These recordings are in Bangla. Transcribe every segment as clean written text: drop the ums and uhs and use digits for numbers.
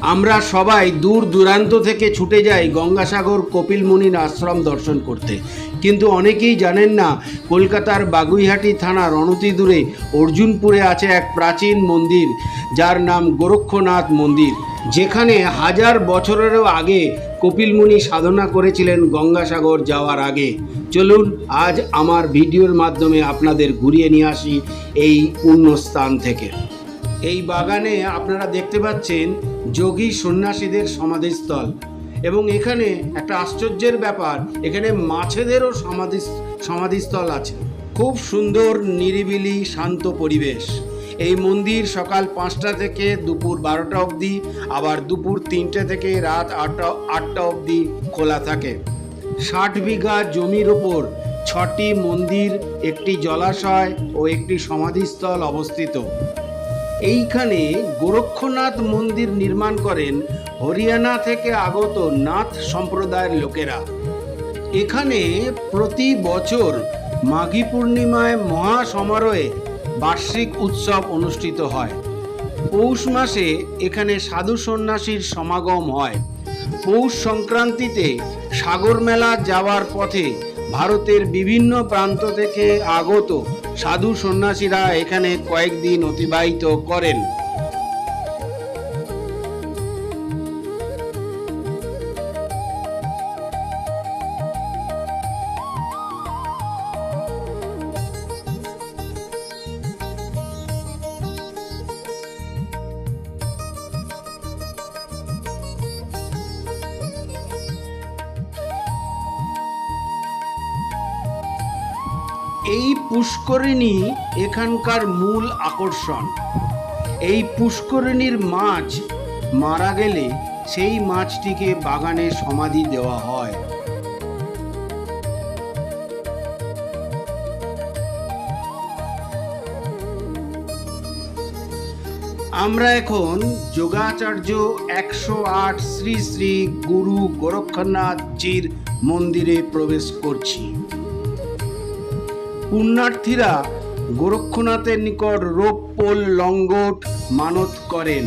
আমরা সবাই দূর দূরান্ত থেকে ছুটে যাই গঙ্গাসাগর কপিল মুনির আশ্রম দর্শন করতে, কিন্তু অনেকেই জানেন না কলকাতার বাগুইহাটি থানার অনতি দূরে অর্জুনপুরে আছে এক প্রাচীন মন্দির যার নাম গোরক্ষনাথ মন্দির, যেখানে হাজার বছরেরও আগে কপিল মুনি সাধনা করেছিলেন গঙ্গাসাগর যাওয়ার আগে। চলুন আজ আমার ভিডিওর মাধ্যমে আপনাদের ঘুরিয়ে নিয়ে আসি এই পুণ্যস্থান থেকে। এই বাগানে আপনারা দেখতে পাচ্ছেন যোগী সন্ন্যাসীদের সমাধিস্থল, এবং এখানে একটা আশ্চর্যের ব্যাপার, এখানে মাছেদেরও সমাধিস্থল আছে। খুব সুন্দর নিরিবিলি শান্ত পরিবেশ। এই মন্দির সকাল 5টা থেকে দুপুর 12টা অবধি, আবার দুপুর 3টে থেকে রাত 8টা অবধি খোলা থাকে। 60 বিঘা জমির ওপর 6টি মন্দির, একটি জলাশয় ও একটি সমাধিস্থল অবস্থিত। এইখানে গোরক্ষনাথ মন্দির নির্মাণ করেন হরিয়ানা থেকে আগত নাথ সম্প্রদায়ের লোকেরা। এখানে প্রতি বছর মাঘী পূর্ণিমায় মহা সমারোহে বার্ষিক উৎসব অনুষ্ঠিত হয়। পৌষ মাসে এখানে সাধু সন্ন্যাসীর সমাগম হয়। পৌষ সংক্রান্তিতে সাগর মেলা যাওয়ার পথে ভারতের বিভিন্ন প্রান্ত থেকে আগত সাধু সন্ন্যাসীরা এখানে কয়েকদিন অতিবাহিত করেন। এই পুষ্করিণী এখানকার মূল আকর্ষণ। এই পুষ্করিণীর মাছ মারা গেলে সেই মাছটিকে বাগানে সমাধি দেওয়া হয়। আমরা এখন যোগাচার্য 108 শ্রী শ্রী গুরু গোরক্ষনাথজির মন্দিরে প্রবেশ করছি। পুণ্যার্থীরা গোরক্ষনাথের নিকট রোপ-পোল লঙ্গট মানত করেন।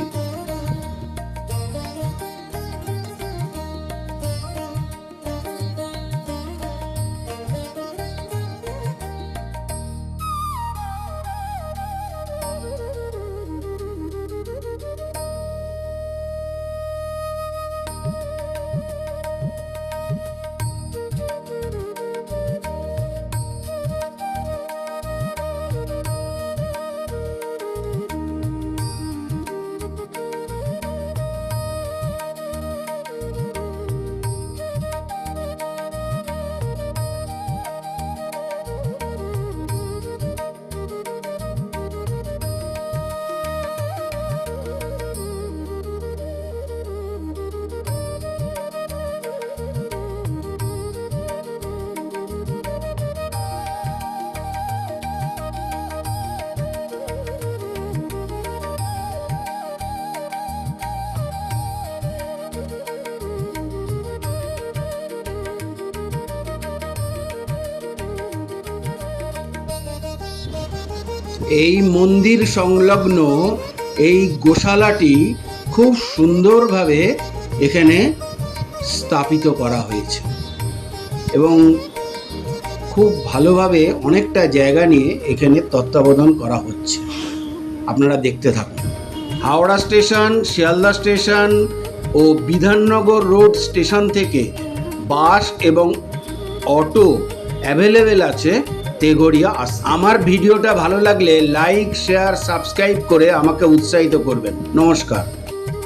এই মন্দির সংলগ্ন এই গোশালাটি খুব সুন্দরভাবে এখানে স্থাপিত করা হয়েছে এবং খুব ভালোভাবে অনেকটা জায়গা নিয়ে এখানে তত্ত্বাবধান করা হচ্ছে। আপনারা দেখতে থাকুন। হাওড়া স্টেশন, শিয়ালদা স্টেশন ও বিধাননগর রোড স্টেশন থেকে বাস এবং অটো অ্যাভেলেবেল আছে তেঘরিয়া আসতে। আমার ভিডিওটা ভালো লাগলে লাইক, শেয়ার, সাবস্ক্রাইব করে আমাকে উৎসাহিত করবেন। নমস্কার।